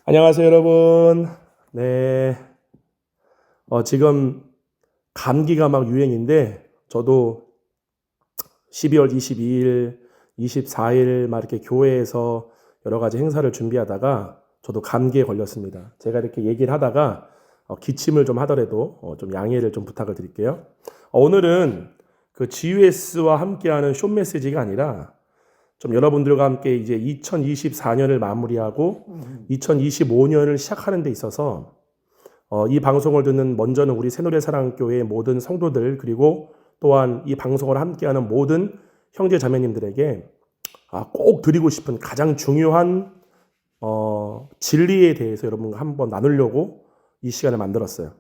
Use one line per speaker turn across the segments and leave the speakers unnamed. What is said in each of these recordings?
안녕하세요, 여러분. 네. 지금 감기가 막 유행인데, 저도 12월 22일, 24일 막 이렇게 교회에서 여러 가지 행사를 준비하다가 저도 감기에 걸렸습니다. 제가 이렇게 얘기를 하다가 기침을 좀 하더라도 좀 양해를 좀 부탁을 드릴게요. 오늘은 그 GUS와 함께하는 쇼 메시지가 아니라 좀 여러분들과 함께 이제 2024년을 마무리하고 2025년을 시작하는 데 있어서 이 방송을 듣는 먼저는 우리 새노래 사랑교회의 모든 성도들, 그리고 또한 이 방송을 함께하는 모든 형제 자매님들에게 꼭 드리고 싶은 가장 중요한 진리에 대해서 여러분과 한번 나누려고 이 시간을 만들었어요.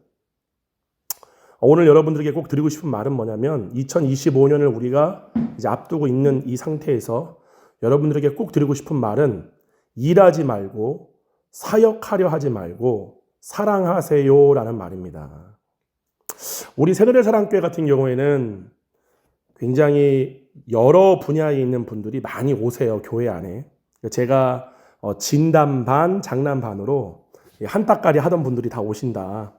오늘 여러분들에게 꼭 드리고 싶은 말은 뭐냐면, 2025년을 우리가 이제 앞두고 있는 이 상태에서 여러분들에게 꼭 드리고 싶은 말은, 일하지 말고 사역하려 하지 말고 사랑하세요 라는 말입니다. 우리 새노래 사랑교회 같은 경우에는 굉장히 여러 분야에 있는 분들이 많이 오세요, 교회 안에. 제가 진담 반, 장난 반으로 한따까리 하던 분들이 다 오신다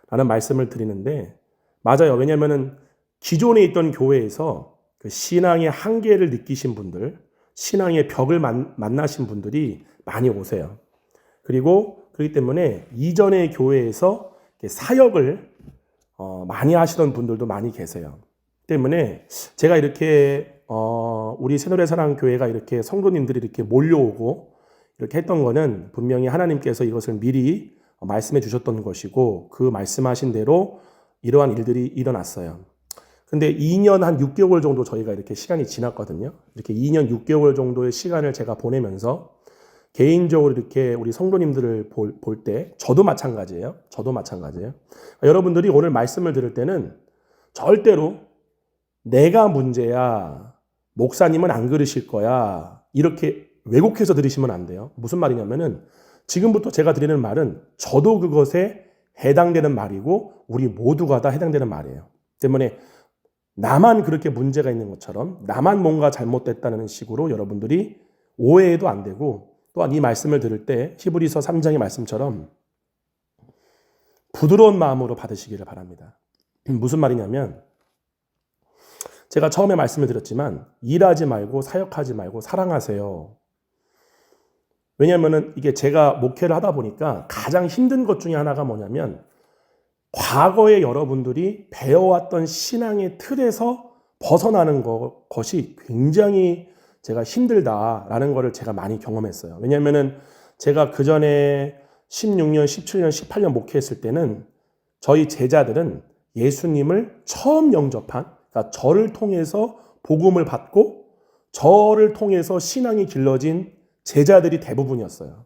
라는 말씀을 드리는데, 맞아요. 왜냐하면 기존에 있던 교회에서 그 신앙의 한계를 느끼신 분들, 신앙의 벽을 만나신 분들이 많이 오세요. 그리고 그렇기 때문에 이전의 교회에서 사역을 많이 하시던 분들도 많이 계세요. 때문에 제가 이렇게 우리 새노래 사랑 교회가 이렇게 성도님들이 이렇게 몰려오고 이렇게 했던 거는 분명히 하나님께서 이것을 미리 말씀해 주셨던 것이고, 그 말씀하신 대로 이러한 일들이 일어났어요. 근데 2년 한 6개월 정도 저희가 이렇게 시간이 지났거든요. 이렇게 2년 6개월 정도의 시간을 제가 보내면서 개인적으로 이렇게 우리 성도님들을 볼 때 저도 마찬가지예요. 여러분들이 오늘 말씀을 들을 때는 절대로 내가 문제야, 목사님은 안 그러실 거야, 이렇게 왜곡해서 들으시면 안 돼요. 무슨 말이냐면은, 지금부터 제가 드리는 말은 저도 그것에 해당되는 말이고 우리 모두가 다 해당되는 말이에요. 때문에 나만 그렇게 문제가 있는 것처럼, 나만 뭔가 잘못됐다는 식으로 여러분들이 오해해도 안 되고, 또한 이 말씀을 들을 때 히브리서 3장의 말씀처럼 부드러운 마음으로 받으시기를 바랍니다. 무슨 말이냐면, 제가 처음에 말씀을 드렸지만 일하지 말고 사역하지 말고 사랑하세요. 왜냐하면 이게 제가 목회를 하다 보니까 가장 힘든 것 중에 하나가 뭐냐면, 과거에 여러분들이 배워왔던 신앙의 틀에서 벗어나는 것이 굉장히 제가 힘들다라는 것을 제가 많이 경험했어요. 왜냐하면 제가 그 전에 16년, 17년, 18년 목회했을 때는 저희 제자들은 예수님을 처음 영접한, 그러니까 저를 통해서 복음을 받고 저를 통해서 신앙이 길러진 제자들이 대부분이었어요.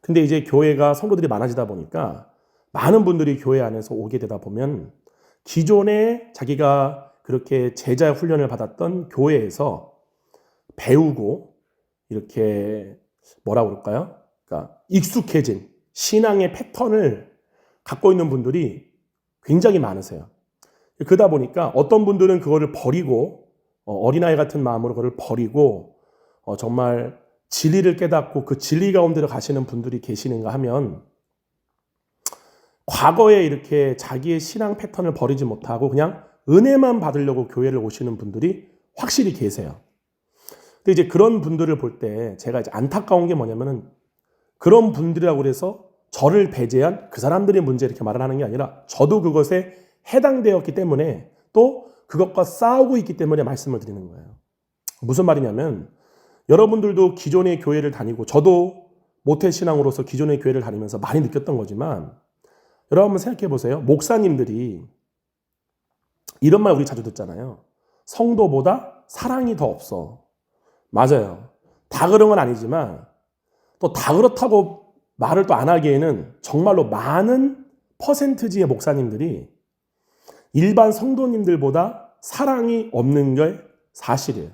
근데 이제 교회가 성도들이 많아지다 보니까 많은 분들이 교회 안에서 오게 되다 보면, 기존에 자기가 그렇게 제자 훈련을 받았던 교회에서 배우고 이렇게 뭐라고 그럴까요? 그러니까 익숙해진 신앙의 패턴을 갖고 있는 분들이 굉장히 많으세요. 그러다 보니까 어떤 분들은 그거를 버리고 어린아이 같은 마음으로 그걸 버리고 정말 진리를 깨닫고 그 진리 가운데로 가시는 분들이 계시는가 하면, 과거에 이렇게 자기의 신앙 패턴을 버리지 못하고 그냥 은혜만 받으려고 교회를 오시는 분들이 확실히 계세요. 근데 이제 그런 분들을 볼 때 제가 이제 안타까운 게 뭐냐면은, 그런 분들이라고 그래서 저를 배제한 그 사람들의 문제 이렇게 말을 하는 게 아니라, 저도 그것에 해당되었기 때문에 또 그것과 싸우고 있기 때문에 말씀을 드리는 거예요. 무슨 말이냐면, 여러분들도 기존의 교회를 다니고 저도 모태신앙으로서 기존의 교회를 다니면서 많이 느꼈던 거지만, 여러분 한번 생각해 보세요. 목사님들이 이런 말 우리 자주 듣잖아요. 성도보다 사랑이 더 없어. 맞아요. 다 그런 건 아니지만, 또 다 그렇다고 말을 또 안 하기에는 정말로 많은 퍼센트지의 목사님들이 일반 성도님들보다 사랑이 없는 게 사실이에요.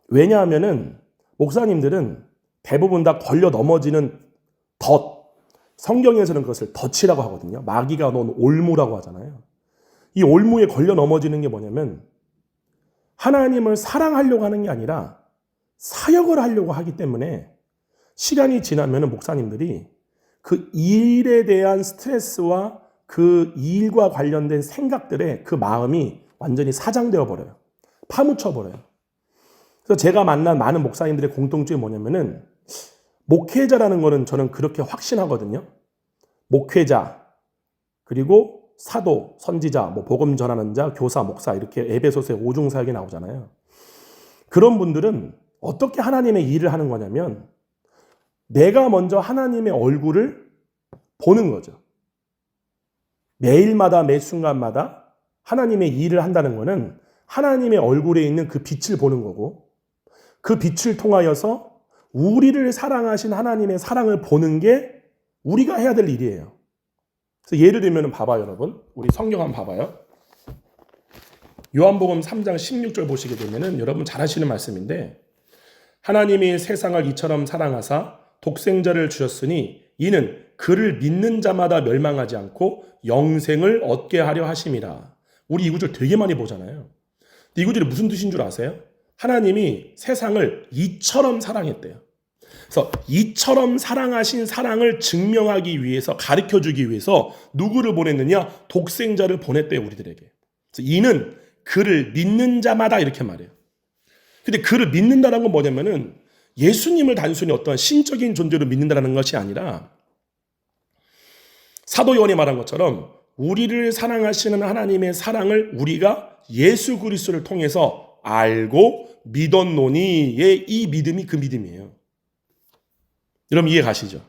왜냐하면은 목사님들은 대부분 다 걸려 넘어지는 덫, 성경에서는 그것을 덫이라고 하거든요. 마귀가 놓은 올무라고 하잖아요. 이 올무에 걸려 넘어지는 게 뭐냐면, 하나님을 사랑하려고 하는 게 아니라 사역을 하려고 하기 때문에 시간이 지나면 목사님들이 그 일에 대한 스트레스와 그 일과 관련된 생각들에 그 마음이 완전히 사장되어 버려요. 파묻혀 버려요. 그래서 제가 만난 많은 목사님들의 공통점이 뭐냐면은 목회자라는 거는 저는 그렇게 확신하거든요. 목회자, 그리고 사도, 선지자, 뭐 복음 전하는 자, 교사, 목사 이렇게 에베소서에 오중사역이 나오잖아요. 그런 분들은 어떻게 하나님의 일을 하는 거냐면 내가 먼저 하나님의 얼굴을 보는 거죠. 매일마다 매 순간마다 하나님의 일을 한다는 거는 하나님의 얼굴에 있는 그 빛을 보는 거고 그 빛을 통하여서 우리를 사랑하신 하나님의 사랑을 보는 게 우리가 해야 될 일이에요. 그래서 예를 들면 봐봐요, 여러분. 우리 성경 한번 봐봐요. 요한복음 3장 16절 보시게 되면은 여러분 잘 아시는 말씀인데 하나님이 세상을 이처럼 사랑하사 독생자를 주셨으니 이는 그를 믿는 자마다 멸망하지 않고 영생을 얻게 하려 하심이라. 우리 이 구절 되게 많이 보잖아요. 이 구절이 무슨 뜻인 줄 아세요? 하나님이 세상을 이처럼 사랑했대요. 그래서 이처럼 사랑하신 사랑을 증명하기 위해서, 가르쳐주기 위해서 누구를 보냈느냐? 독생자를 보냈대요, 우리들에게. 그래서 이는 그를 믿는 자마다 이렇게 말해요. 근데 그를 믿는다는 건 뭐냐면은 예수님을 단순히 어떤 신적인 존재로 믿는다는 것이 아니라 사도 요한이 말한 것처럼 우리를 사랑하시는 하나님의 사랑을 우리가 예수 그리스도를 통해서 알고 믿었노니의 이 믿음이 그 믿음이에요. 여러분 이해 가시죠?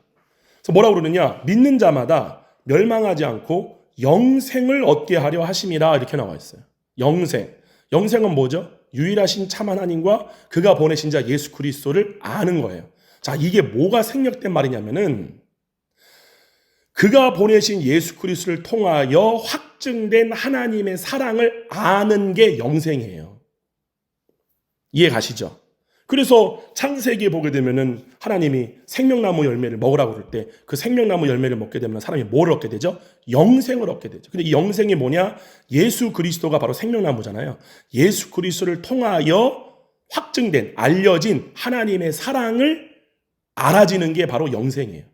그래서 뭐라고 그러느냐? 믿는 자마다 멸망하지 않고 영생을 얻게 하려 하심이라 이렇게 나와 있어요. 영생. 영생은 뭐죠? 유일하신 참 하나님과 그가 보내신 자 예수 그리스도를 아는 거예요. 자, 이게 뭐가 생략된 말이냐면은 그가 보내신 예수 그리스도를 통하여 확증된 하나님의 사랑을 아는 게 영생이에요. 이해 가시죠? 그래서 창세기에 보게 되면은 하나님이 생명나무 열매를 먹으라고 그럴 때 그 생명나무 열매를 먹게 되면 사람이 뭘 얻게 되죠? 영생을 얻게 되죠. 근데 이 영생이 뭐냐? 예수 그리스도가 바로 생명나무잖아요. 예수 그리스도를 통하여 확증된, 알려진 하나님의 사랑을 알아지는 게 바로 영생이에요.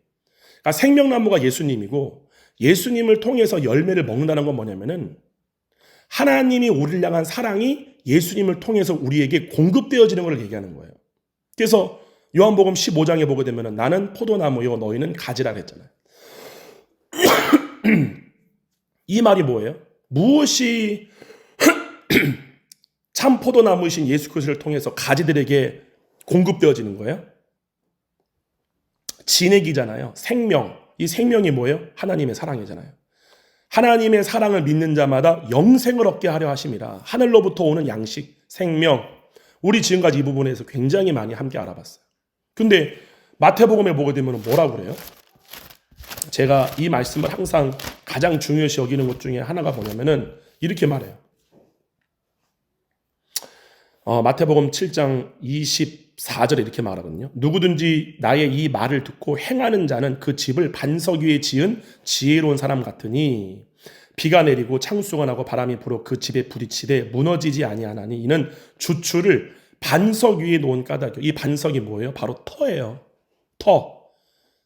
그러니까 생명나무가 예수님이고 예수님을 통해서 열매를 먹는다는 건 뭐냐면은 하나님이 우리를 향한 사랑이 예수님을 통해서 우리에게 공급되어지는 것을 얘기하는 거예요. 그래서 요한복음 15장에 보게 되면 나는 포도나무요 너희는 가지라 했잖아요. 이 말이 뭐예요? 무엇이 참 포도나무이신 예수 그리스도를 통해서 가지들에게 공급되어지는 거예요? 진액이잖아요. 생명. 이 생명이 뭐예요? 하나님의 사랑이잖아요. 하나님의 사랑을 믿는 자마다 영생을 얻게 하려 하심이라. 하늘로부터 오는 양식, 생명. 우리 지금까지 이 부분에서 굉장히 많이 함께 알아봤어요. 근데 마태복음에 보게 되면 뭐라고 그래요? 제가 이 말씀을 항상 가장 중요시 여기는 것 중에 하나가 뭐냐면은 이렇게 말해요. 마태복음 7장 24절에 이렇게 말하거든요. 누구든지 나의 이 말을 듣고 행하는 자는 그 집을 반석 위에 지은 지혜로운 사람 같으니 비가 내리고 창수가 나고 바람이 불어 그 집에 부딪히되 무너지지 아니하나니 이는 주추를 반석 위에 놓은 까닭이요. 이 반석이 뭐예요? 바로 터예요.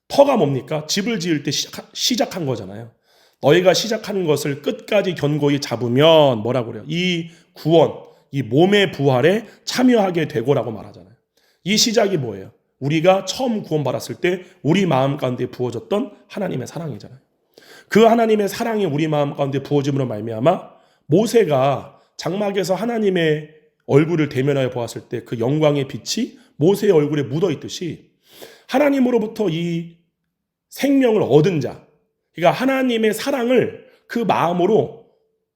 터가 뭡니까? 집을 지을 때 시작한 거잖아요. 너희가 시작한 것을 끝까지 견고히 잡으면 뭐라고 그래요? 이 구원, 이 몸의 부활에 참여하게 되고라고 말하잖아요. 이 시작이 뭐예요? 우리가 처음 구원받았을 때 우리 마음 가운데 부어졌던 하나님의 사랑이잖아요. 그 하나님의 사랑이 우리 마음 가운데 부어짐으로 말미암아 모세가 장막에서 하나님의 얼굴을 대면하여 보았을 때 그 영광의 빛이 모세의 얼굴에 묻어있듯이 하나님으로부터 이 생명을 얻은 자, 그러니까 하나님의 사랑을 그 마음으로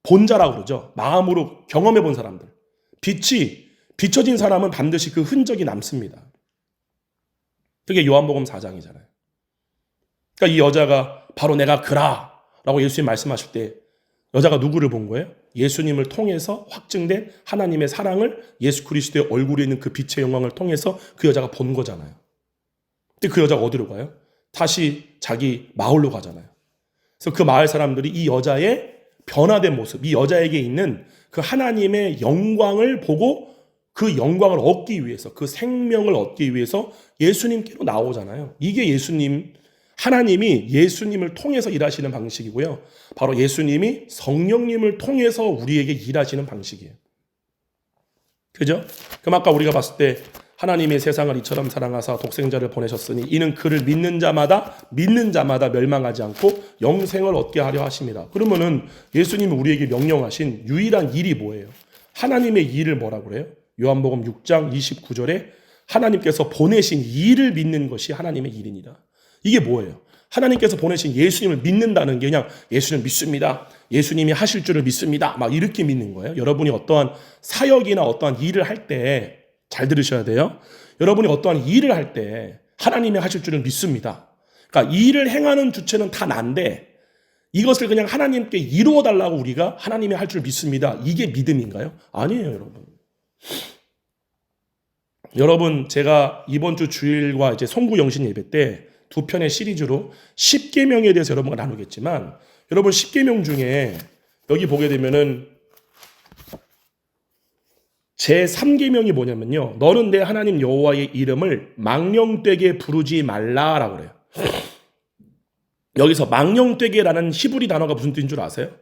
본 자라고 그러죠. 마음으로 경험해 본 사람들. 빛이 비춰진 사람은 반드시 그 흔적이 남습니다. 그게 요한복음 4장이잖아요. 그러니까 이 여자가 바로 내가 그라라고 예수님 말씀하실 때 여자가 누구를 본 거예요? 예수님을 통해서 확증된 하나님의 사랑을 예수 그리스도의 얼굴에 있는 그 빛의 영광을 통해서 그 여자가 본 거잖아요. 근데 그 여자가 어디로 가요? 다시 자기 마을로 가잖아요. 그래서 그 마을 사람들이 이 여자의 변화된 모습, 이 여자에게 있는 그 하나님의 영광을 보고 그 영광을 얻기 위해서, 그 생명을 얻기 위해서 예수님께로 나오잖아요. 이게 하나님이 예수님을 통해서 일하시는 방식이고요. 바로 예수님이 성령님을 통해서 우리에게 일하시는 방식이에요. 그죠? 그럼 아까 우리가 봤을 때 하나님이 세상을 이처럼 사랑하사 독생자를 보내셨으니 이는 그를 믿는 자마다 멸망하지 않고 영생을 얻게 하려 하심이라. 그러면은 예수님이 우리에게 명령하신 유일한 일이 뭐예요? 하나님의 일을 뭐라고 그래요? 요한복음 6장 29절에 하나님께서 보내신 일을 믿는 것이 하나님의 일이니라. 이게 뭐예요? 하나님께서 보내신 예수님을 믿는다는 게 그냥 예수님 믿습니다. 예수님이 하실 줄을 믿습니다. 막 이렇게 믿는 거예요. 여러분이 어떠한 사역이나 어떠한 일을 할 때 잘 들으셔야 돼요. 여러분이 어떠한 일을 할 때 하나님이 하실 줄을 믿습니다. 그러니까 일을 행하는 주체는 다 난데 이것을 그냥 하나님께 이루어 달라고 우리가 하나님이 할 줄 믿습니다. 이게 믿음인가요? 아니에요, 여러분. 여러분, 제가 이번 주 주일과 이제 송구 영신 예배 때 두 편의 시리즈로 10계명에 대해서 여러분과 나누겠지만, 여러분 10계명 중에 여기 보게 되면은 제 3계명이 뭐냐면요. 너는 내 하나님 여호와의 이름을 망령되게 부르지 말라라고 그래요. 여기서 망령되게라는 히브리 단어가 무슨 뜻인 줄 아세요?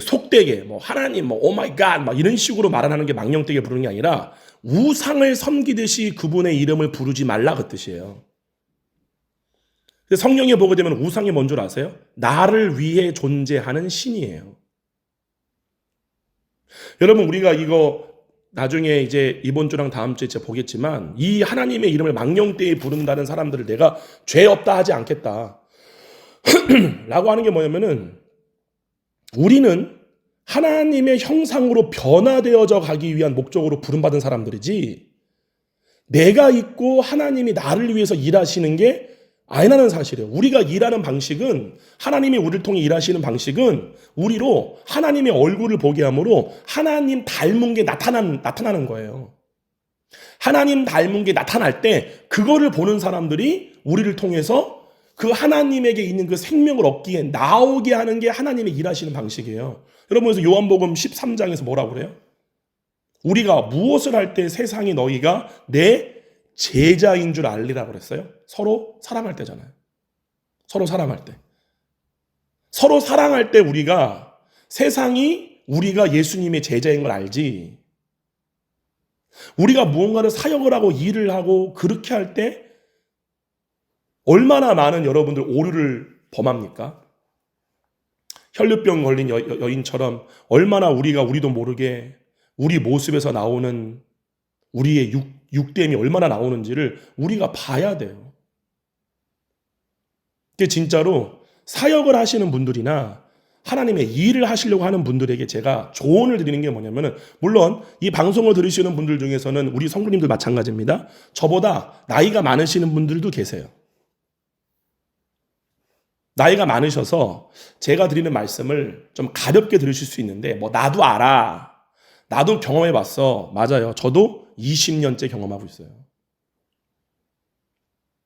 속되게, 하나님, 오 마이 갓, 이런 식으로 말하는 게 망령되게 부르는 게 아니라 우상을 섬기듯이 그분의 이름을 부르지 말라 그 뜻이에요. 성경에 보게 되면 우상이 뭔 줄 아세요? 나를 위해 존재하는 신이에요. 여러분, 우리가 이거 나중에 이제 이번 주랑 다음 주에 제가 보겠지만 이 하나님의 이름을 망령되게 부른다는 사람들을 내가 죄 없다 하지 않겠다 라고 하는 게 뭐냐면은 우리는 하나님의 형상으로 변화되어져 가기 위한 목적으로 부름받은 사람들이지 내가 있고 하나님이 나를 위해서 일하시는 게 아니라는 사실이에요. 우리가 일하는 방식은 하나님이 우리를 통해 일하시는 방식은 우리로 하나님의 얼굴을 보게 함으로 하나님 닮은 게 나타나는 거예요. 하나님 닮은 게 나타날 때 그거를 보는 사람들이 우리를 통해서 그 하나님에게 있는 그 생명을 얻기에 나오게 하는 게 하나님의 일하시는 방식이에요. 여러분, 그래서 요한복음 13장에서 뭐라고 그래요? 우리가 무엇을 할 때 세상이 너희가 내 제자인 줄 알리라고 그랬어요? 서로 사랑할 때잖아요. 서로 사랑할 때. 서로 사랑할 때 세상이 우리가 예수님의 제자인 걸 알지. 우리가 무언가를 사역을 하고 일을 하고 그렇게 할 때 얼마나 많은 여러분들 오류를 범합니까? 혈류병 걸린 여인처럼 얼마나 우리도 모르게 우리 모습에서 나오는 우리의 육됨이 얼마나 나오는지를 우리가 봐야 돼요. 그게 진짜로 사역을 하시는 분들이나 하나님의 일을 하시려고 하는 분들에게 제가 조언을 드리는 게 뭐냐면은, 물론 이 방송을 들으시는 분들 중에서는 우리 성도님들 마찬가지입니다. 저보다 나이가 많으시는 분들도 계세요. 나이가 많으셔서 제가 드리는 말씀을 좀 가볍게 들으실 수 있는데, 나도 알아. 나도 경험해봤어. 맞아요. 저도 20년째 경험하고 있어요.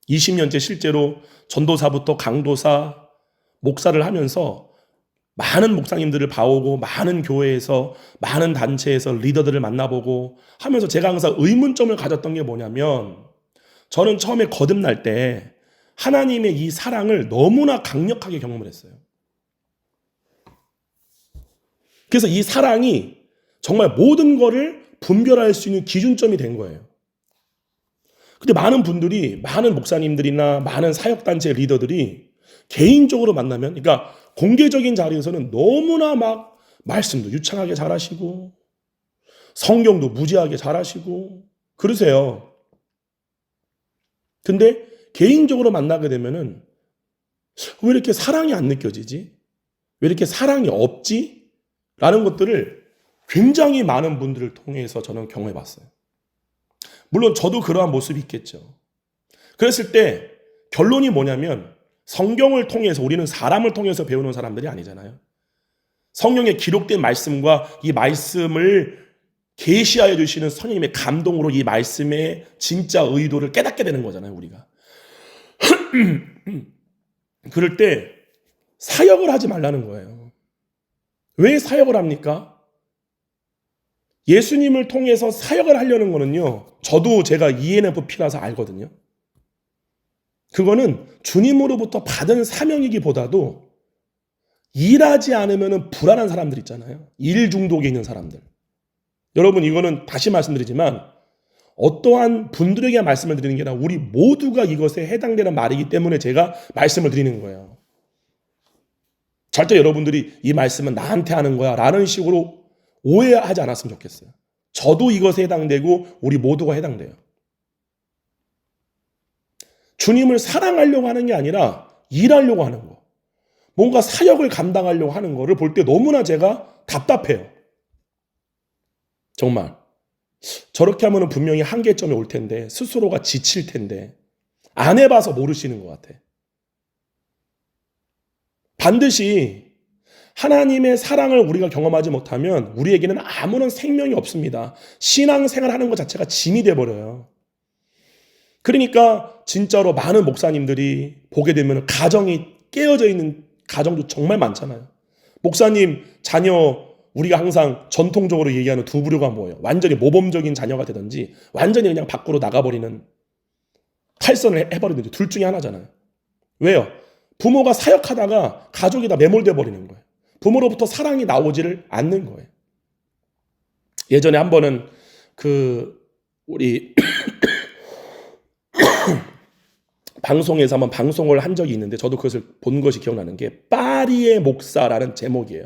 20년째 실제로 전도사부터 강도사, 목사를 하면서 많은 목사님들을 봐오고 많은 교회에서 많은 단체에서 리더들을 만나보고 하면서 제가 항상 의문점을 가졌던 게 뭐냐면, 저는 처음에 거듭날 때 하나님의 이 사랑을 너무나 강력하게 경험을 했어요. 그래서 이 사랑이 정말 모든 거를 분별할 수 있는 기준점이 된 거예요. 근데 많은 분들이, 많은 목사님들이나 많은 사역단체 리더들이 개인적으로 만나면, 그러니까 공개적인 자리에서는 너무나 막 말씀도 유창하게 잘하시고 성경도 무지하게 잘하시고 그러세요. 근데 개인적으로 만나게 되면은 왜 이렇게 사랑이 안 느껴지지? 왜 이렇게 사랑이 없지? 라는 것들을 굉장히 많은 분들을 통해서 저는 경험해 봤어요. 물론 저도 그러한 모습이 있겠죠. 그랬을 때 결론이 뭐냐면, 성경을 통해서, 우리는 사람을 통해서 배우는 사람들이 아니잖아요. 성경에 기록된 말씀과 이 말씀을 계시하여 주시는 성령님의 감동으로 이 말씀의 진짜 의도를 깨닫게 되는 거잖아요, 우리가. 그럴 때 사역을 하지 말라는 거예요. 왜 사역을 합니까? 예수님을 통해서 사역을 하려는 거는요, 저도 제가 ENFP라서 알거든요. 그거는 주님으로부터 받은 사명이기보다도 일하지 않으면 불안한 사람들 있잖아요. 일 중독에 있는 사람들. 여러분, 이거는 다시 말씀드리지만 어떠한 분들에게 말씀을 드리는 게 아니라 우리 모두가 이것에 해당되는 말이기 때문에 제가 말씀을 드리는 거예요. 절대 여러분들이 이 말씀은 나한테 하는 거야 라는 식으로 오해하지 않았으면 좋겠어요. 저도 이것에 해당되고 우리 모두가 해당돼요. 주님을 사랑하려고 하는 게 아니라 일하려고 하는 거. 뭔가 사역을 감당하려고 하는 거를 볼 때 너무나 제가 답답해요. 정말. 저렇게 하면 분명히 한계점에 올 텐데, 스스로가 지칠 텐데, 안 해봐서 모르시는 것 같아. 반드시 하나님의 사랑을 우리가 경험하지 못하면 우리에게는 아무런 생명이 없습니다. 신앙생활 하는 것 자체가 짐이 돼버려요. 그러니까 진짜로 많은 목사님들이 보게 되면 가정이 깨어져 있는 가정도 정말 많잖아요. 목사님 자녀, 우리가 항상 전통적으로 얘기하는 두 부류가 뭐예요? 완전히 모범적인 자녀가 되든지 완전히 그냥 밖으로 나가버리는, 탈선을 해버리든지 둘 중에 하나잖아요. 왜요? 부모가 사역하다가 가족이 다 매몰돼 버리는 거예요. 부모로부터 사랑이 나오지를 않는 거예요. 예전에 한 번은 우리 방송에서 한번 방송을 한 적이 있는데 저도 그것을 본 것이 기억나는 게 파리의 목사라는 제목이에요.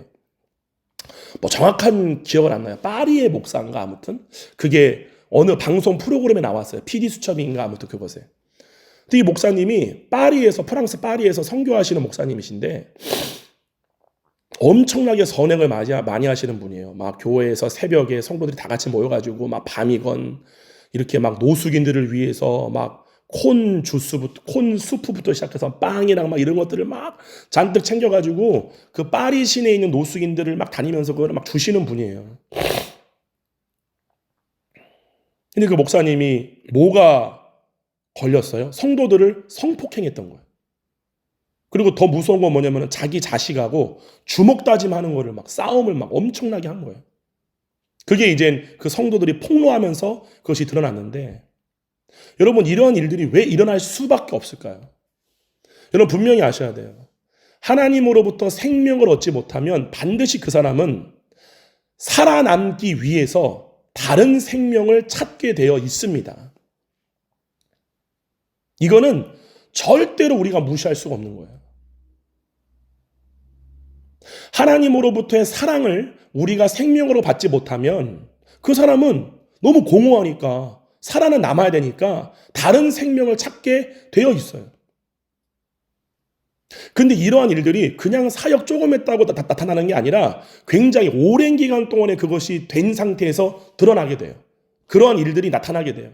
뭐 정확한 기억은 안 나요. 파리의 목사인가 아무튼 그게 어느 방송 프로그램에 나왔어요. PD 수첩인가 아무튼 그것에. 근데 이 목사님이 프랑스 파리에서 선교하시는 목사님이신데 엄청나게 선행을 많이 하시는 분이에요. 막 교회에서 새벽에 성도들이 다 같이 모여가지고 막 밤이건 이렇게 막 노숙인들을 위해서 막 콘 수프부터 시작해서 빵이랑 막 이런 것들을 막 잔뜩 챙겨가지고 그 파리 시내에 있는 노숙인들을 막 다니면서 그걸 막 주시는 분이에요. 근데 그 목사님이 뭐가 걸렸어요? 성도들을 성폭행했던 거예요. 그리고 더 무서운 건 뭐냐면 자기 자식하고 주먹 다짐하는 거를 막 싸움을 막 엄청나게 한 거예요. 그게 이제 그 성도들이 폭로하면서 그것이 드러났는데, 여러분 이런 일들이 왜 일어날 수밖에 없을까요? 여러분 분명히 아셔야 돼요. 하나님으로부터 생명을 얻지 못하면 반드시 그 사람은 살아남기 위해서 다른 생명을 찾게 되어 있습니다. 이거는 절대로 우리가 무시할 수가 없는 거예요. 하나님으로부터의 사랑을 우리가 생명으로 받지 못하면 그 사람은 너무 공허하니까, 살아는 남아야 되니까 다른 생명을 찾게 되어 있어요. 근데 이러한 일들이 그냥 사역 조금 했다고 나타나는 게 아니라 굉장히 오랜 기간 동안에 그것이 된 상태에서 드러나게 돼요. 그러한 일들이 나타나게 돼요.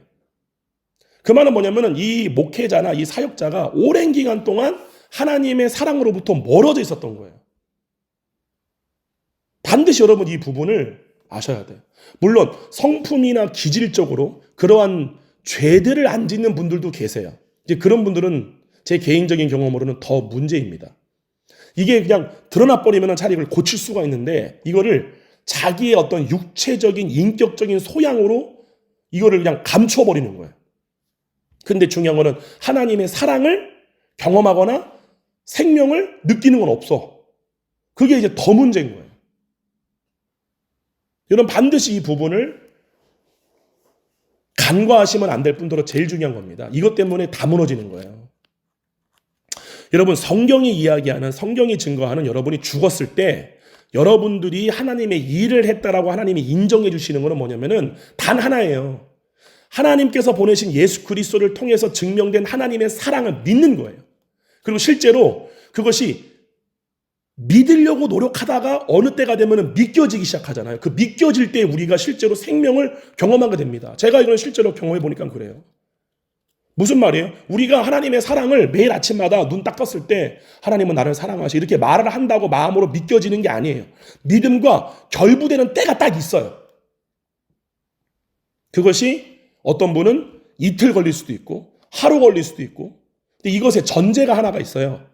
그 말은 뭐냐면은 이 목회자나 이 사역자가 오랜 기간 동안 하나님의 사랑으로부터 멀어져 있었던 거예요. 반드시 여러분 이 부분을 아셔야 돼요. 물론 성품이나 기질적으로 그러한 죄들을 안 짓는 분들도 계세요. 이제 그런 분들은 제 개인적인 경험으로는 더 문제입니다. 이게 그냥 드러나 버리면 차라리 이걸 고칠 수가 있는데, 이거를 자기의 어떤 육체적인 인격적인 소양으로 이거를 그냥 감춰버리는 거예요. 근데 중요한 거는 하나님의 사랑을 경험하거나 생명을 느끼는 건 없어. 그게 이제 더 문제인 거예요. 여러분 반드시 이 부분을 간과하시면 안 될 뿐더러 제일 중요한 겁니다. 이것 때문에 다 무너지는 거예요. 여러분 성경이 이야기하는, 성경이 증거하는 여러분이 죽었을 때 여러분들이 하나님의 일을 했다라고 하나님이 인정해 주시는 것은 뭐냐면은 단 하나예요. 하나님께서 보내신 예수 그리스도를 통해서 증명된 하나님의 사랑을 믿는 거예요. 그리고 실제로 그것이 믿으려고 노력하다가 어느 때가 되면 믿겨지기 시작하잖아요. 그 믿겨질 때 우리가 실제로 생명을 경험하게 됩니다. 제가 이걸 실제로 경험해 보니까 그래요. 무슨 말이에요? 우리가 하나님의 사랑을 매일 아침마다 눈 딱 떴을 때 하나님은 나를 사랑하시 이렇게 말을 한다고 마음으로 믿겨지는 게 아니에요. 믿음과 결부되는 때가 딱 있어요. 그것이 어떤 분은 이틀 걸릴 수도 있고 하루 걸릴 수도 있고, 근데 이것에 전제가 하나가 있어요.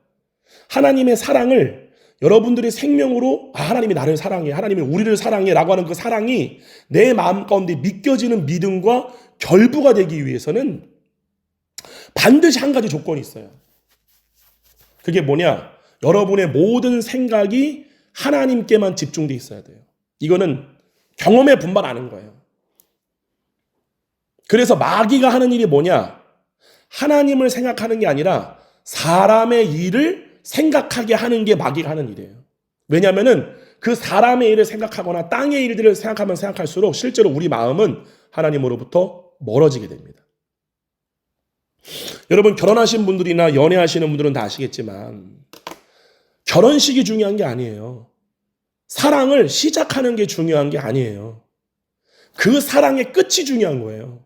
하나님의 사랑을 여러분들이 생명으로 하나님이 나를 사랑해, 하나님이 우리를 사랑해 라고 하는 그 사랑이 내 마음 가운데 믿겨지는 믿음과 결부가 되기 위해서는 반드시 한 가지 조건이 있어요. 그게 뭐냐? 여러분의 모든 생각이 하나님께만 집중돼 있어야 돼요. 이거는 경험해 분만 아는 거예요. 그래서 마귀가 하는 일이 뭐냐? 하나님을 생각하는 게 아니라 사람의 일을 생각하게 하는 게 마귀가 하는 일이에요. 왜냐하면 그 사람의 일을 생각하거나 땅의 일들을 생각하면 생각할수록 실제로 우리 마음은 하나님으로부터 멀어지게 됩니다. 여러분, 결혼하신 분들이나 연애하시는 분들은 다 아시겠지만 결혼식이 중요한 게 아니에요. 사랑을 시작하는 게 중요한 게 아니에요. 그 사랑의 끝이 중요한 거예요.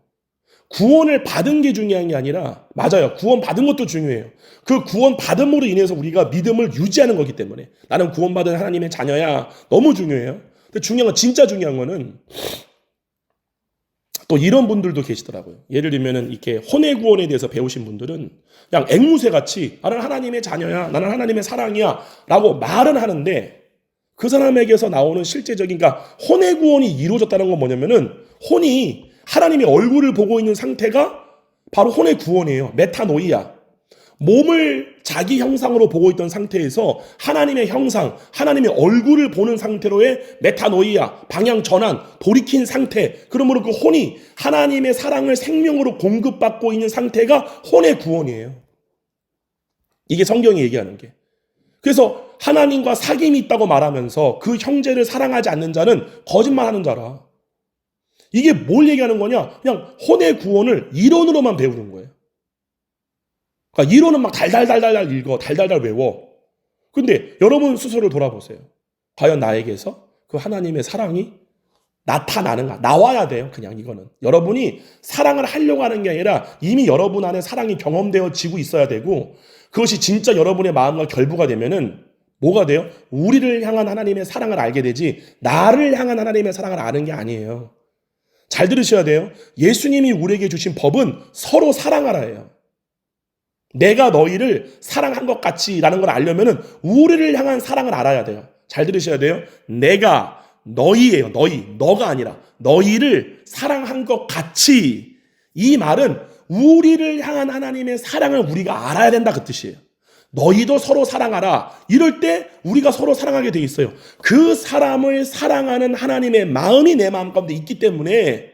구원을 받은 게 중요한 게 아니라, 맞아요, 구원 받은 것도 중요해요. 그 구원 받음으로 인해서 우리가 믿음을 유지하는 거기 때문에 나는 구원받은 하나님의 자녀야, 너무 중요해요. 근데 중요한 건, 진짜 중요한 거는 또 이런 분들도 계시더라고요. 예를 들면은 이렇게 혼의 구원에 대해서 배우신 분들은 그냥 앵무새같이 나는 하나님의 자녀야, 나는 하나님의 사랑이야 라고 말은 하는데, 그 사람에게서 나오는 실제적인, 그러니까 혼의 구원이 이루어졌다는 건 뭐냐면은 혼이 하나님의 얼굴을 보고 있는 상태가 바로 혼의 구원이에요. 메타노이아. 몸을 자기 형상으로 보고 있던 상태에서 하나님의 형상, 하나님의 얼굴을 보는 상태로의 메타노이아, 방향 전환, 돌이킨 상태. 그러므로 그 혼이 하나님의 사랑을 생명으로 공급받고 있는 상태가 혼의 구원이에요. 이게 성경이 얘기하는 게. 그래서 하나님과 사귐이 있다고 말하면서 그 형제를 사랑하지 않는 자는 거짓말하는 자라. 이게 뭘 얘기하는 거냐? 그냥 혼의 구원을 이론으로만 배우는 거예요. 그러니까 이론은 막 달달달달 읽어, 달달달 외워. 근데 여러분 스스로를 돌아보세요. 과연 나에게서 그 하나님의 사랑이 나타나는가? 나와야 돼요. 그냥 이거는. 여러분이 사랑을 하려고 하는 게 아니라 이미 여러분 안에 사랑이 경험되어지고 있어야 되고, 그것이 진짜 여러분의 마음과 결부가 되면은 뭐가 돼요? 우리를 향한 하나님의 사랑을 알게 되지 나를 향한 하나님의 사랑을 아는 게 아니에요. 잘 들으셔야 돼요. 예수님이 우리에게 주신 법은 서로 사랑하라예요. 내가 너희를 사랑한 것 같이 라는 걸 알려면은 우리를 향한 사랑을 알아야 돼요. 잘 들으셔야 돼요. 내가 너희예요. 너가 아니라 너희를 사랑한 것 같이. 이 말은 우리를 향한 하나님의 사랑을 우리가 알아야 된다, 그 뜻이에요. 너희도 서로 사랑하라. 이럴 때 우리가 서로 사랑하게 돼 있어요. 그 사람을 사랑하는 하나님의 마음이 내 마음 가운데 있기 때문에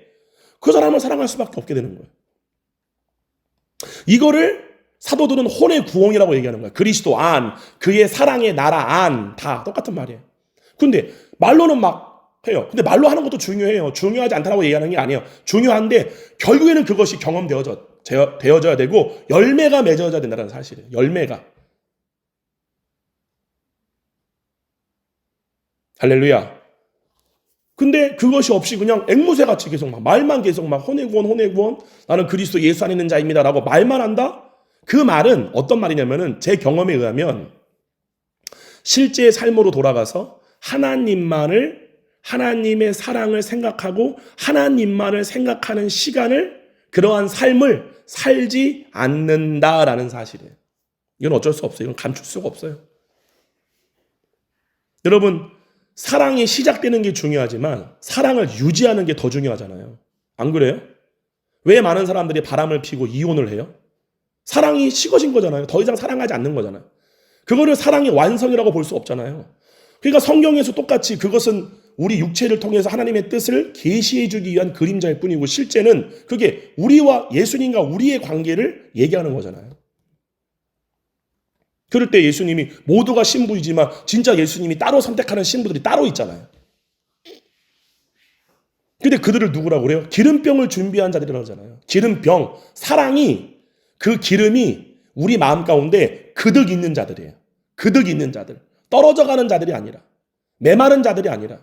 그 사람을 사랑할 수밖에 없게 되는 거예요. 이거를 사도들은 혼의 구원이라고 얘기하는 거예요. 그리스도 안, 그의 사랑의 나라 안, 다 똑같은 말이에요. 근데 말로는 막 해요. 근데 말로 하는 것도 중요해요. 중요하지 않다라고 얘기하는 게 아니에요. 중요한데 결국에는 그것이 경험되어져야 되고 열매가 맺어져야 된다는 사실이에요. 열매가. 할렐루야. 근데 그것이 없이 그냥 앵무새같이 계속 막 말만 계속 막 혼의 구원, 나는 그리스도 예수 안에 있는 자입니다 라고 말만 한다? 그 말은 어떤 말이냐면은 제 경험에 의하면 실제 삶으로 돌아가서 하나님의 사랑을 생각하고 하나님만을 생각하는 시간을, 그러한 삶을 살지 않는다라는 사실이에요. 이건 어쩔 수 없어요. 이건 감출 수가 없어요. 여러분, 사랑이 시작되는 게 중요하지만 사랑을 유지하는 게 더 중요하잖아요. 안 그래요? 왜 많은 사람들이 바람을 피고 이혼을 해요? 사랑이 식어진 거잖아요. 더 이상 사랑하지 않는 거잖아요. 그거를 사랑의 완성이라고 볼 수 없잖아요. 그러니까 성경에서 똑같이 그것은 우리 육체를 통해서 하나님의 뜻을 계시해 주기 위한 그림자일 뿐이고, 실제는 그게 우리와 예수님과 우리의 관계를 얘기하는 거잖아요. 그럴 때 예수님이 모두가 신부이지만 진짜 예수님이 따로 선택하는 신부들이 따로 있잖아요. 근데 그들을 누구라고 그래요? 기름병을 준비한 자들이라고 하잖아요. 기름병, 사랑이, 그 기름이 우리 마음 가운데 그득 있는 자들이에요. 그득 있는 자들. 떨어져가는 자들이 아니라, 메마른 자들이 아니라.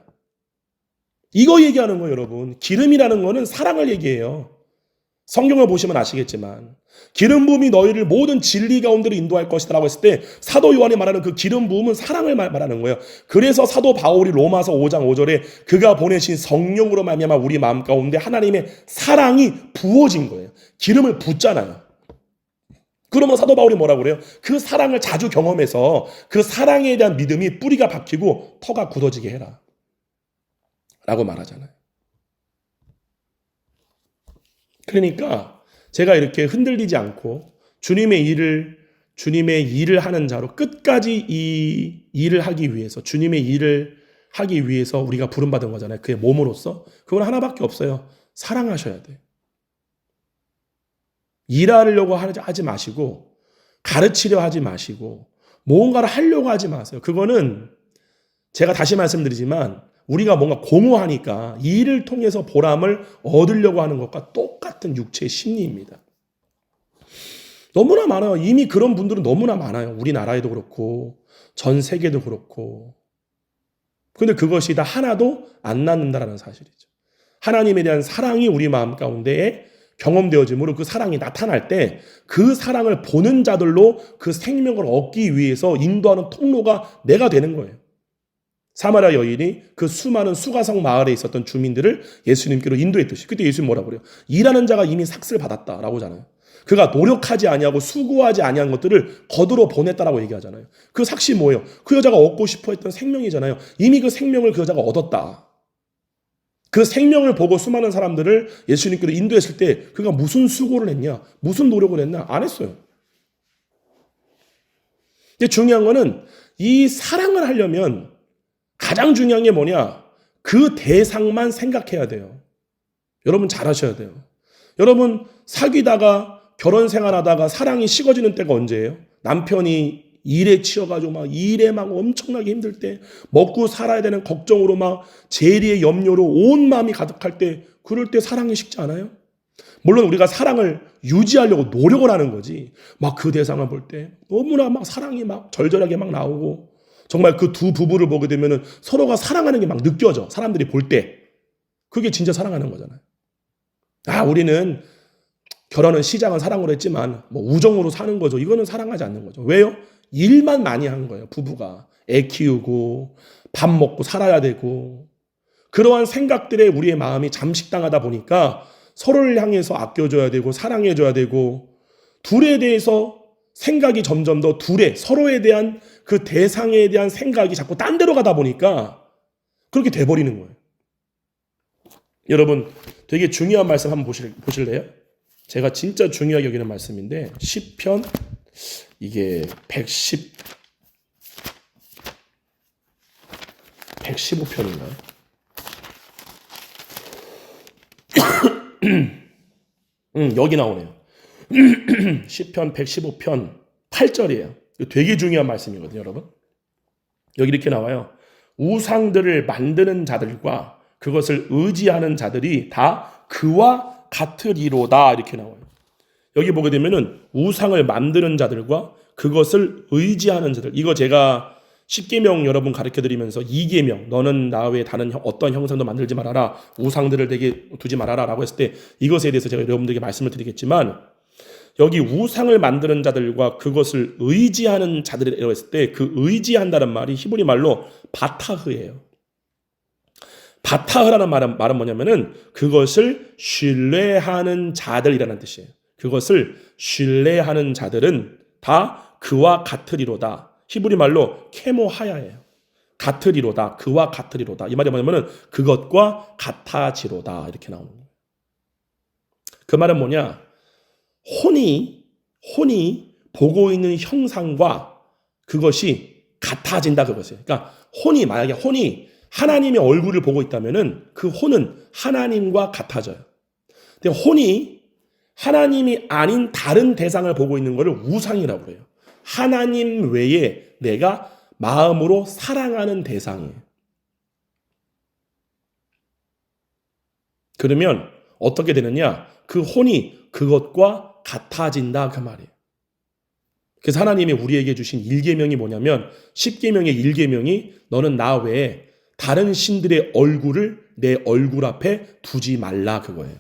이거 얘기하는 거예요, 여러분. 기름이라는 거는 사랑을 얘기해요. 성경을 보시면 아시겠지만 기름 부음이 너희를 모든 진리 가운데로 인도할 것이다 라고 했을 때 사도 요한이 말하는 그 기름 부음은 사랑을 말하는 거예요. 그래서 사도 바울이 로마서 5장 5절에 그가 보내신 성령으로 말미암아 우리 마음 가운데 하나님의 사랑이 부어진 거예요. 기름을 붓잖아요. 그러면 사도 바울이 뭐라고 그래요? 그 사랑을 자주 경험해서 그 사랑에 대한 믿음이 뿌리가 박히고 터가 굳어지게 해라 라고 말하잖아요. 그러니까 제가 이렇게 흔들리지 않고 주님의 일을 하는 자로 끝까지 이 일을 하기 위해서, 주님의 일을 하기 위해서 우리가 부름받은 거잖아요. 그의 몸으로서. 그건 하나밖에 없어요. 사랑하셔야 돼요. 일하려고 하지 마시고, 가르치려 하지 마시고, 뭔가를 하려고 하지 마세요. 그거는 제가 다시 말씀드리지만 우리가 뭔가 공허하니까 이 일을 통해서 보람을 얻으려고 하는 것과 똑같은 육체의 심리입니다. 너무나 많아요. 이미 그런 분들은 너무나 많아요. 우리나라에도 그렇고 전 세계도 그렇고. 근데 그것이 다 하나도 안 낫는다라는 사실이죠. 하나님에 대한 사랑이 우리 마음 가운데에 경험되어짐으로 그 사랑이 나타날 때 그 사랑을 보는 자들로 그 생명을 얻기 위해서 인도하는 통로가 내가 되는 거예요. 사마리아 여인이 그 수많은 수가성 마을에 있었던 주민들을 예수님께로 인도했듯이, 그때 예수님 뭐라고 그래요? 일하는 자가 이미 삭슬 받았다라고 하잖아요. 그가 노력하지 아니하고 수고하지 아니한 것들을 거두러 보냈다라고 얘기하잖아요. 그 삭시 뭐예요? 그 여자가 얻고 싶어 했던 생명이잖아요. 이미 그 생명을 그 여자가 얻었다. 그 생명을 보고 수많은 사람들을 예수님께로 인도했을 때 그가 무슨 수고를 했냐? 무슨 노력을 했냐? 안 했어요. 근데 중요한 거는 이 사랑을 하려면 가장 중요한 게 뭐냐? 그 대상만 생각해야 돼요. 여러분 잘하셔야 돼요. 여러분 사귀다가 결혼 생활하다가 사랑이 식어지는 때가 언제예요? 남편이 일에 치여가지고 막 일에 막 엄청나게 힘들 때, 먹고 살아야 되는 걱정으로 막 재리의 염려로 온 마음이 가득할 때, 그럴 때 사랑이 식지 않아요? 물론 우리가 사랑을 유지하려고 노력을 하는 거지, 막 그 대상을 볼 때 너무나 막 사랑이 막 절절하게 막 나오고, 정말 그 두 부부를 보게 되면은 서로가 사랑하는 게 막 느껴져. 사람들이 볼 때. 그게 진짜 사랑하는 거잖아요. 우리는 결혼은 시작은 사랑으로 했지만 뭐 우정으로 사는 거죠. 이거는 사랑하지 않는 거죠. 왜요? 일만 많이 한 거예요. 부부가 애 키우고 밥 먹고 살아야 되고, 그러한 생각들에 우리의 마음이 잠식당하다 보니까 서로를 향해서 아껴줘야 되고 사랑해줘야 되고, 둘에 대해서 생각이 점점 더 서로에 대한 그 대상에 대한 생각이 자꾸 딴 데로 가다 보니까 그렇게 돼버리는 거예요. 여러분 되게 중요한 말씀 한번 보실래요? 제가 진짜 중요하게 여기는 말씀인데, 시편 이게 115편인가요? 여기 나오네요. 시편 115편 8절이에요. 되게 중요한 말씀이거든요, 여러분. 여기 이렇게 나와요. 우상들을 만드는 자들과 그것을 의지하는 자들이 다 그와 같으리로다, 이렇게 나와요. 여기 보게 되면은 우상을 만드는 자들과 그것을 의지하는 자들, 이거 제가 10계명 여러분 가르쳐드리면서 2계명, 너는 나 외에 다른 어떤 형상도 만들지 말아라, 우상들을 되게 두지 말아라 라고 했을 때 이것에 대해서 제가 여러분들에게 말씀을 드리겠지만, 여기 우상을 만드는 자들과 그것을 의지하는 자들이라고 했을 때 그 의지한다는 말이 히브리 말로 바타흐예요. 바타흐라는 말은 뭐냐면은 그것을 신뢰하는 자들이라는 뜻이에요. 그것을 신뢰하는 자들은 다 그와 같으리로다. 히브리 말로 케모하야예요. 같으리로다. 그와 같으리로다. 이 말이 뭐냐면은 그것과 같아지로다. 이렇게 나오는 거예요. 그 말은 뭐냐? 혼이 보고 있는 형상과 그것이 같아진다, 그것이에요. 그러니까 만약에 혼이 하나님의 얼굴을 보고 있다면은 그 혼은 하나님과 같아져요. 근데 혼이 하나님이 아닌 다른 대상을 보고 있는 것을 우상이라고 해요. 하나님 외에 내가 마음으로 사랑하는 대상이에요. 그러면 어떻게 되느냐? 그 혼이 그것과 같아진다, 그 말이에요. 그래서 하나님이 우리에게 주신 1계명이 뭐냐면, 10계명의 1계명이 너는 나 외에 다른 신들의 얼굴을 내 얼굴 앞에 두지 말라, 그거예요.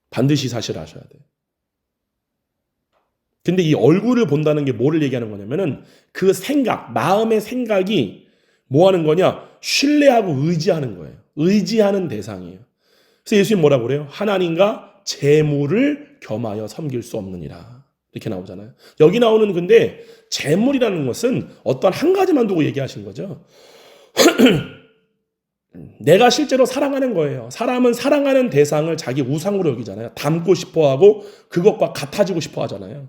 반드시 사실 아셔야 돼요. 근데 이 얼굴을 본다는 게 뭐를 얘기하는 거냐면은 그 생각, 마음의 생각이 뭐 하는 거냐? 신뢰하고 의지하는 거예요. 의지하는 대상이에요. 그래서 예수님 뭐라고 그래요? 하나님과 재물을 겸하여 섬길 수 없느니라. 이렇게 나오잖아요. 여기 나오는 근데 재물이라는 것은 어떤 한 가지만 두고 얘기하신 거죠. 내가 실제로 사랑하는 거예요. 사람은 사랑하는 대상을 자기 우상으로 여기잖아요. 닮고 싶어 하고 그것과 같아지고 싶어 하잖아요.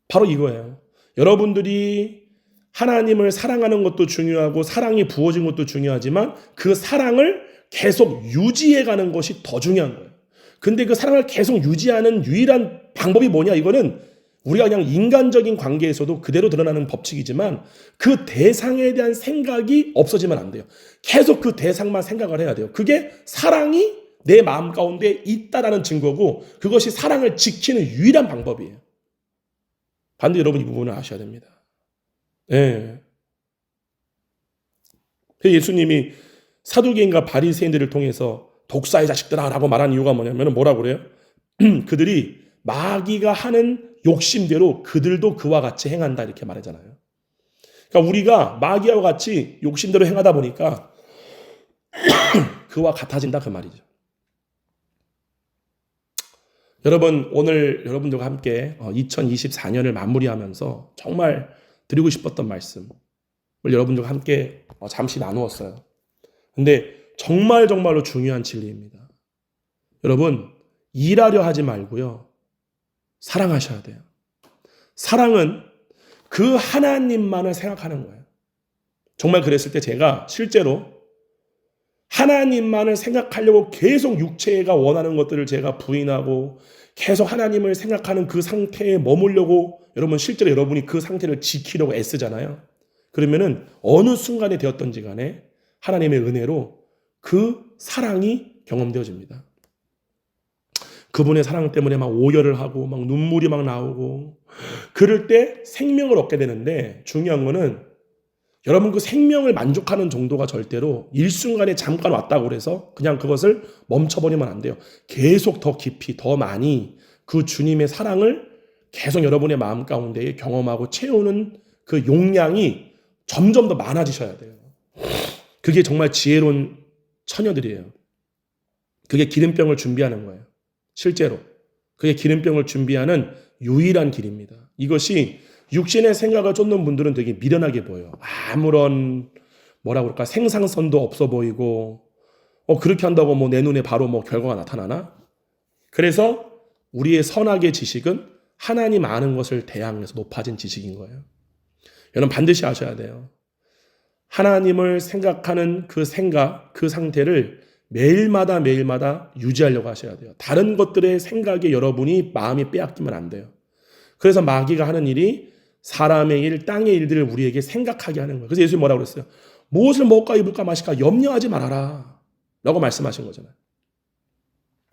바로 이거예요. 여러분들이 하나님을 사랑하는 것도 중요하고 사랑이 부어진 것도 중요하지만 그 사랑을 계속 유지해 가는 것이 더 중요한 거예요. 근데 그 사랑을 계속 유지하는 유일한 방법이 뭐냐? 이거는 우리가 그냥 인간적인 관계에서도 그대로 드러나는 법칙이지만 그 대상에 대한 생각이 없어지면 안 돼요. 계속 그 대상만 생각을 해야 돼요. 그게 사랑이 내 마음 가운데 있다라는 증거고 그것이 사랑을 지키는 유일한 방법이에요. 반드시 여러분 이 부분을 아셔야 됩니다. 예. 예수님이 사두개인과 바리새인들을 통해서 독사의 자식들아 라고 말한 이유가 뭐냐면 뭐라고 그래요? 그들이 마귀가 하는 욕심대로 그들도 그와 같이 행한다 이렇게 말하잖아요. 그러니까 우리가 마귀와 같이 욕심대로 행하다 보니까 그와 같아진다 그 말이죠. 여러분 오늘 여러분들과 함께 2024년을 마무리하면서 정말 드리고 싶었던 말씀을 여러분들과 함께 잠시 나누었어요. 근데 정말로 중요한 진리입니다. 여러분 일하려 하지 말고요. 사랑하셔야 돼요. 사랑은 그 하나님만을 생각하는 거예요. 정말 그랬을 때 제가 실제로 하나님만을 생각하려고 계속 육체가 원하는 것들을 제가 부인하고 계속 하나님을 생각하는 그 상태에 머물려고 여러분 실제로 여러분이 그 상태를 지키려고 애쓰잖아요. 그러면은 어느 순간에 되었던지 간에 하나님의 은혜로 그 사랑이 경험되어집니다. 그분의 사랑 때문에 막 오열을 하고 막 눈물이 막 나오고 그럴 때 생명을 얻게 되는데 중요한 거는 여러분 그 생명을 만족하는 정도가 절대로 일순간에 잠깐 왔다고 그래서 그냥 그것을 멈춰버리면 안 돼요. 계속 더 깊이 더 많이 그 주님의 사랑을 계속 여러분의 마음 가운데 경험하고 채우는 그 용량이 점점 더 많아지셔야 돼요. 그게 정말 지혜로운 처녀들이에요. 그게 기름병을 준비하는 거예요. 실제로 그게 기름병을 준비하는 유일한 길입니다. 이것이 육신의 생각을 쫓는 분들은 되게 미련하게 보여요. 아무런 뭐라 그럴까 생산성도 없어 보이고 그렇게 한다고 뭐 내 눈에 바로 뭐 결과가 나타나나? 그래서 우리의 선악의 지식은 하나님 아는 것을 대항해서 높아진 지식인 거예요. 여러분 반드시 아셔야 돼요. 하나님을 생각하는 그 생각, 그 상태를 매일마다 유지하려고 하셔야 돼요. 다른 것들의 생각에 여러분이 마음이 빼앗기면 안 돼요. 그래서 마귀가 하는 일이 사람의 일, 땅의 일들을 우리에게 생각하게 하는 거예요. 그래서 예수님이 뭐라고 그랬어요? 무엇을 먹을까 입을까 마실까 염려하지 말아라 라고 말씀하신 거잖아요.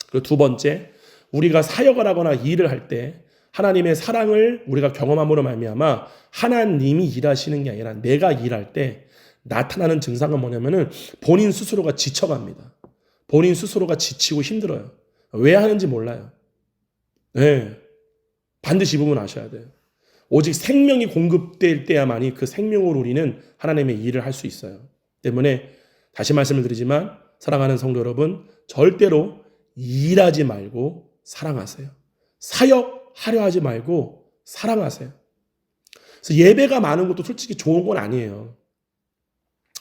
그리고 두 번째, 우리가 사역을 하거나 일을 할 때 하나님의 사랑을 우리가 경험함으로 말미암아 하나님이 일하시는 게 아니라 내가 일할 때 나타나는 증상은 뭐냐면은 본인 스스로가 지쳐갑니다. 본인 스스로가 지치고 힘들어요. 왜 하는지 몰라요. 네. 반드시 이 부분 아셔야 돼요. 오직 생명이 공급될 때야만이 그 생명으로 우리는 하나님의 일을 할 수 있어요. 때문에 다시 말씀을 드리지만 사랑하는 성도 여러분 절대로 일하지 말고 사랑하세요. 사역하려 하지 말고 사랑하세요. 그래서 예배가 많은 것도 솔직히 좋은 건 아니에요.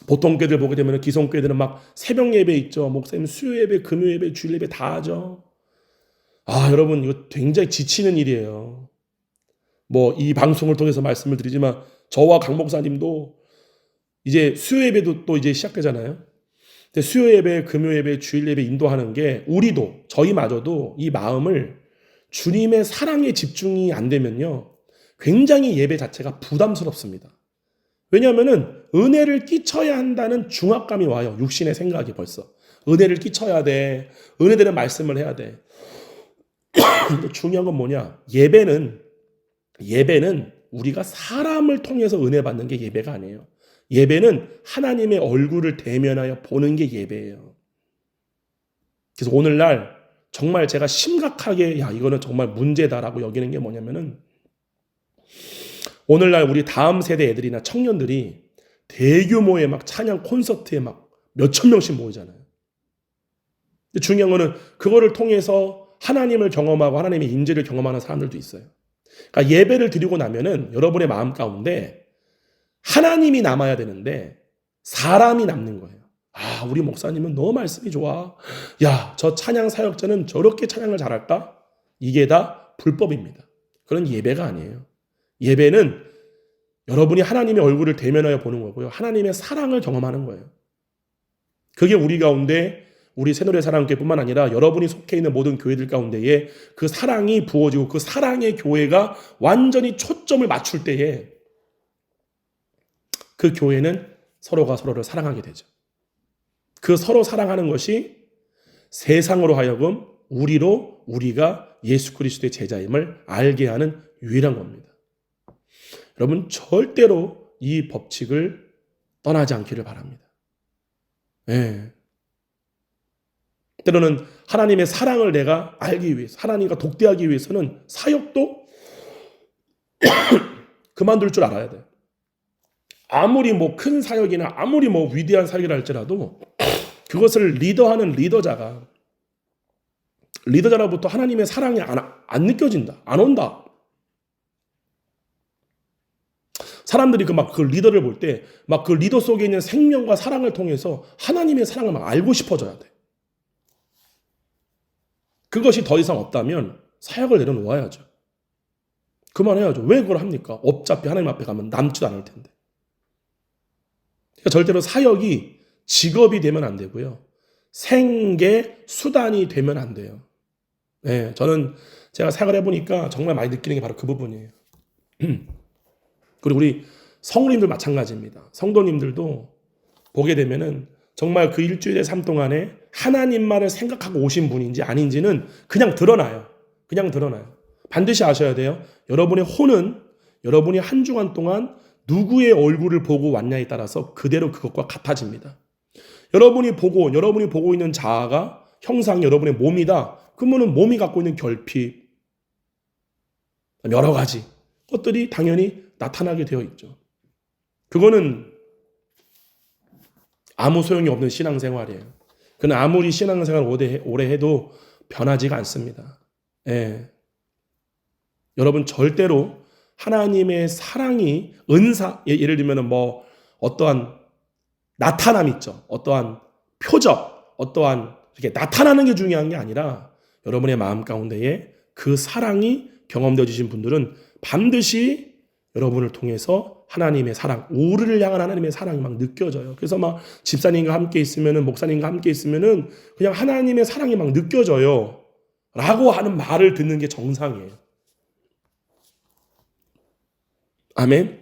보통 교회들 보게 되면 기성교회들은 막 새벽 예배 있죠. 목사님 수요 예배, 금요 예배, 주일 예배 다 하죠. 여러분 이거 굉장히 지치는 일이에요. 뭐 이 방송을 통해서 말씀을 드리지만 저와 강 목사님도 이제 수요 예배도 또 이제 시작되잖아요. 근데 수요 예배, 금요 예배, 주일 예배 인도하는 게 우리도 저희마저도 이 마음을 주님의 사랑에 집중이 안 되면요. 굉장히 예배 자체가 부담스럽습니다. 왜냐하면은 은혜를 끼쳐야 한다는 중압감이 와요. 육신의 생각이 벌써. 은혜를 끼쳐야 돼. 은혜되는 말씀을 해야 돼. 근데 중요한 건 뭐냐? 예배는 우리가 사람을 통해서 은혜 받는 게 예배가 아니에요. 예배는 하나님의 얼굴을 대면하여 보는 게 예배예요. 그래서 오늘날 정말 제가 심각하게 이거는 정말 문제다라고 여기는 게 뭐냐면은 오늘날 우리 다음 세대 애들이나 청년들이 대규모의 막 찬양 콘서트에 막 몇천 명씩 모이잖아요. 근데 중요한 거는 그거를 통해서 하나님을 경험하고 하나님의 임재를 경험하는 사람들도 있어요. 그러니까 예배를 드리고 나면은 여러분의 마음 가운데 하나님이 남아야 되는데 사람이 남는 거예요. 아, 우리 목사님은 너무 말씀이 좋아. 야, 저 찬양 사역자는 저렇게 찬양을 잘할까? 이게 다 불법입니다. 그런 예배가 아니에요. 예배는 여러분이 하나님의 얼굴을 대면하여 보는 거고요. 하나님의 사랑을 경험하는 거예요. 그게 우리 가운데 우리 새노래 사랑교회뿐만 아니라 여러분이 속해 있는 모든 교회들 가운데에 그 사랑이 부어지고 그 사랑의 교회가 완전히 초점을 맞출 때에 그 교회는 서로가 서로를 사랑하게 되죠. 그 서로 사랑하는 것이 세상으로 하여금 우리가 예수 그리스도의 제자임을 알게 하는 유일한 겁니다. 여러분 절대로 이 법칙을 떠나지 않기를 바랍니다. 네. 때로는 하나님의 사랑을 내가 알기 위해서, 하나님과 독대하기 위해서는 사역도 그만둘 줄 알아야 돼요. 아무리 뭐 큰 사역이나 아무리 뭐 위대한 사역이라 할지라도 그것을 리더하는 리더자로부터 하나님의 사랑이 안 느껴진다. 안 온다. 사람들이 그 리더를 볼 때 그 리더 속에 있는 생명과 사랑을 통해서 하나님의 사랑을 막 알고 싶어져야 돼. 그것이 더 이상 없다면 사역을 내려놓아야죠. 그만해야죠. 왜 그걸 합니까? 어차피 하나님 앞에 가면 남지도 않을 텐데. 그러니까 절대로 사역이 직업이 되면 안 되고요. 생계 수단이 되면 안 돼요. 네, 저는 제가 사역을 해보니까 정말 많이 느끼는 게 바로 그 부분이에요. 그리고 우리 성도님들 마찬가지입니다. 성도님들도 보게 되면은 정말 그 일주일의 삶 동안에 하나님만을 생각하고 오신 분인지 아닌지는 그냥 드러나요. 그냥 드러나요. 반드시 아셔야 돼요. 여러분의 혼은 여러분이 한 주간 동안 누구의 얼굴을 보고 왔냐에 따라서 그대로 그것과 같아집니다. 여러분이 보고 있는 자아가 형상이 여러분의 몸이다. 그러면 몸이 갖고 있는 결핍, 여러 가지 것들이 당연히 나타나게 되어 있죠. 그거는 아무 소용이 없는 신앙생활이에요. 그는 아무리 신앙생활을 오래 해도 변하지가 않습니다. 예. 여러분 절대로 하나님의 사랑이 은사, 예를 들면 뭐 어떠한 나타남 있죠. 어떠한 표적, 어떠한 이렇게 나타나는 게 중요한 게 아니라 여러분의 마음 가운데에 그 사랑이 경험되어지신 분들은 반드시 여러분을 통해서 하나님의 사랑, 우리를 향한 하나님의 사랑이 막 느껴져요. 그래서 막 집사님과 함께 있으면은, 목사님과 함께 있으면은 그냥 하나님의 사랑이 막 느껴져요. 라고 하는 말을 듣는 게 정상이에요. 아멘.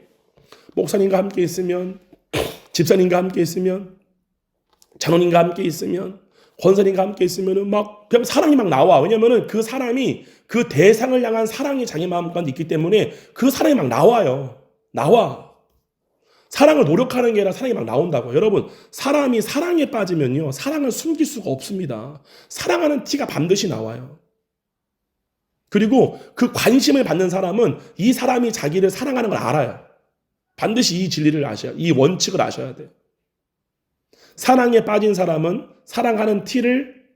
목사님과 함께 있으면, 집사님과 함께 있으면, 장로님과 함께 있으면, 권사님과 함께 있으면은 막 그냥 사랑이 막 나와. 왜냐면은 그 사람이 그 대상을 향한 사랑이 자기 마음 가운데 있기 때문에 그 사랑이 막 나와요. 나와. 사랑을 노력하는 게 아니라 사랑이 막 나온다고. 여러분, 사람이 사랑에 빠지면요, 사랑을 숨길 수가 없습니다. 사랑하는 티가 반드시 나와요. 그리고 그 관심을 받는 사람은 이 사람이 자기를 사랑하는 걸 알아요. 반드시 이 진리를 아셔야, 이 원칙을 아셔야 돼요. 사랑에 빠진 사람은 사랑하는 티를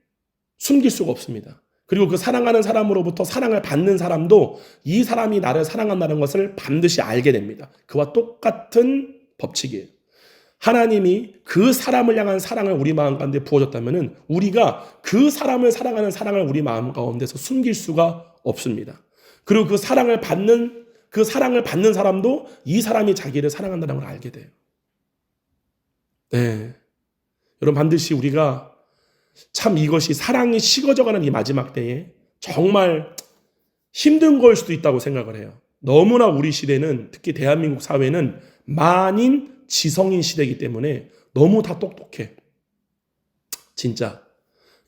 숨길 수가 없습니다. 그리고 그 사랑하는 사람으로부터 사랑을 받는 사람도 이 사람이 나를 사랑한다는 것을 반드시 알게 됩니다. 그와 똑같은 법칙이에요. 하나님이 그 사람을 향한 사랑을 우리 마음 가운데 부어줬다면 우리가 그 사람을 사랑하는 사랑을 우리 마음 가운데서 숨길 수가 없습니다. 그리고 그 사랑을 받는 사람도 이 사람이 자기를 사랑한다는 걸 알게 돼요. 네. 여러분 반드시 우리가 참 이것이 사랑이 식어져가는 이 마지막 때에 정말 힘든 걸 수도 있다고 생각을 해요. 너무나 우리 시대는 특히 대한민국 사회는 만인 지성인 시대이기 때문에 너무 다 똑똑해. 진짜.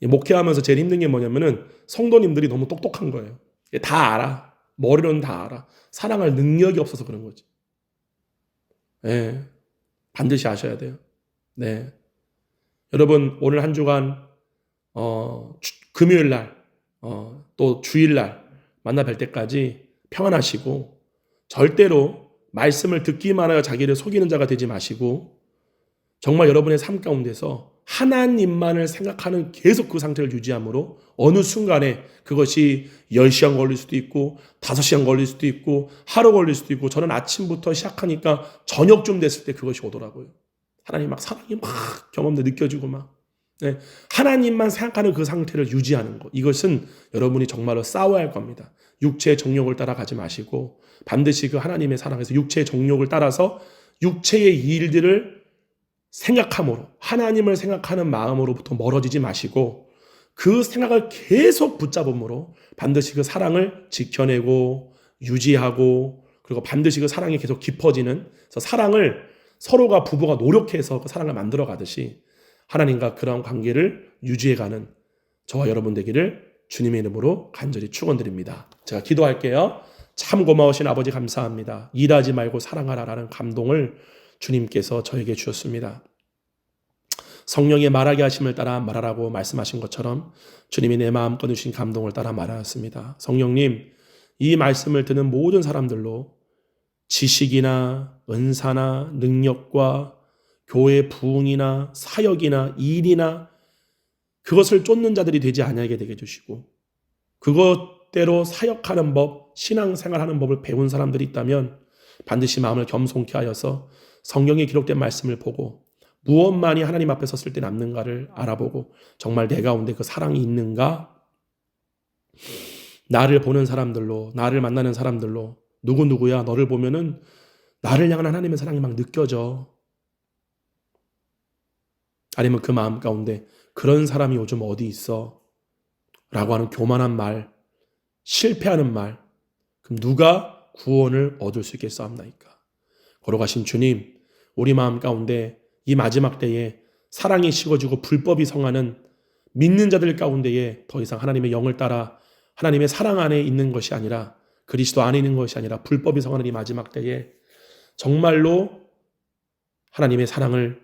목회하면서 제일 힘든 게 뭐냐면은 성도님들이 너무 똑똑한 거예요. 다 알아. 머리로는 다 알아. 사랑할 능력이 없어서 그런 거지. 네. 반드시 아셔야 돼요. 네. 여러분 오늘 한 주간 금요일 날 또 주일 날 만나 뵐 때까지 평안하시고 절대로 말씀을 듣기만 하여 자기를 속이는 자가 되지 마시고 정말 여러분의 삶 가운데서 하나님만을 생각하는 계속 그 상태를 유지함으로 어느 순간에 그것이 10시간 걸릴 수도 있고 5시간 걸릴 수도 있고 하루 걸릴 수도 있고 저는 아침부터 시작하니까 저녁쯤 됐을 때 그것이 오더라고요. 하나님 막 사랑이 막 경험도 느껴지고 막 네, 하나님만 생각하는 그 상태를 유지하는 것. 이것은 여러분이 정말로 싸워야 할 겁니다. 육체의 정욕을 따라가지 마시고 반드시 그 하나님의 사랑에서 육체의 정욕을 따라서 육체의 일들을 생각함으로 하나님을 생각하는 마음으로부터 멀어지지 마시고 그 생각을 계속 붙잡음으로 반드시 그 사랑을 지켜내고 유지하고 그리고 반드시 그 사랑이 계속 깊어지는 그래서 사랑을 서로가 부부가 노력해서 그 사랑을 만들어 가듯이 하나님과 그런 관계를 유지해가는 저와 여러분 되기를 주님의 이름으로 간절히 축원드립니다. 제가 기도할게요. 참 고마우신 아버지 감사합니다. 일하지 말고 사랑하라라는 감동을 주님께서 저에게 주셨습니다. 성령의 말하게 하심을 따라 말하라고 말씀하신 것처럼 주님이 내 마음 꺼내주신 감동을 따라 말하였습니다. 성령님, 이 말씀을 듣는 모든 사람들로 지식이나 은사나 능력과 교회 부흥이나 사역이나 일이나 그것을 쫓는 자들이 되지 아니하게 되게 해주시고 그것대로 사역하는 법, 신앙생활하는 법을 배운 사람들이 있다면 반드시 마음을 겸손케 하여서 성경에 기록된 말씀을 보고 무엇만이 하나님 앞에 섰을 때 남는가를 알아보고 정말 내 가운데 그 사랑이 있는가? 나를 보는 사람들로, 나를 만나는 사람들로 누구누구야 너를 보면은 나를 향한 하나님의 사랑이 막 느껴져. 아니면 그 마음 가운데 그런 사람이 요즘 어디 있어? 라고 하는 교만한 말, 실패하는 말, 그럼 누가 구원을 얻을 수 있겠사옵나이까? 걸어가신 주님, 우리 마음 가운데 이 마지막 때에 사랑이 식어지고 불법이 성하는 믿는 자들 가운데에 더 이상 하나님의 영을 따라 하나님의 사랑 안에 있는 것이 아니라 그리스도 안에 있는 것이 아니라 불법이 성하는 이 마지막 때에 정말로 하나님의 사랑을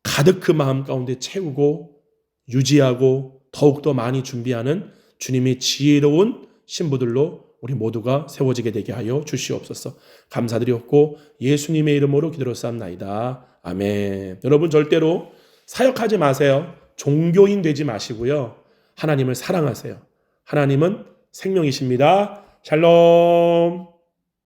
가득 그 마음 가운데 채우고 유지하고 더욱더 많이 준비하는 주님의 지혜로운 신부들로 우리 모두가 세워지게 되게 하여 주시옵소서. 감사드렸고 예수님의 이름으로 기도했사옵나이다. 아멘. 여러분 절대로 사역하지 마세요. 종교인 되지 마시고요. 하나님을 사랑하세요. 하나님은 생명이십니다. 샬롬.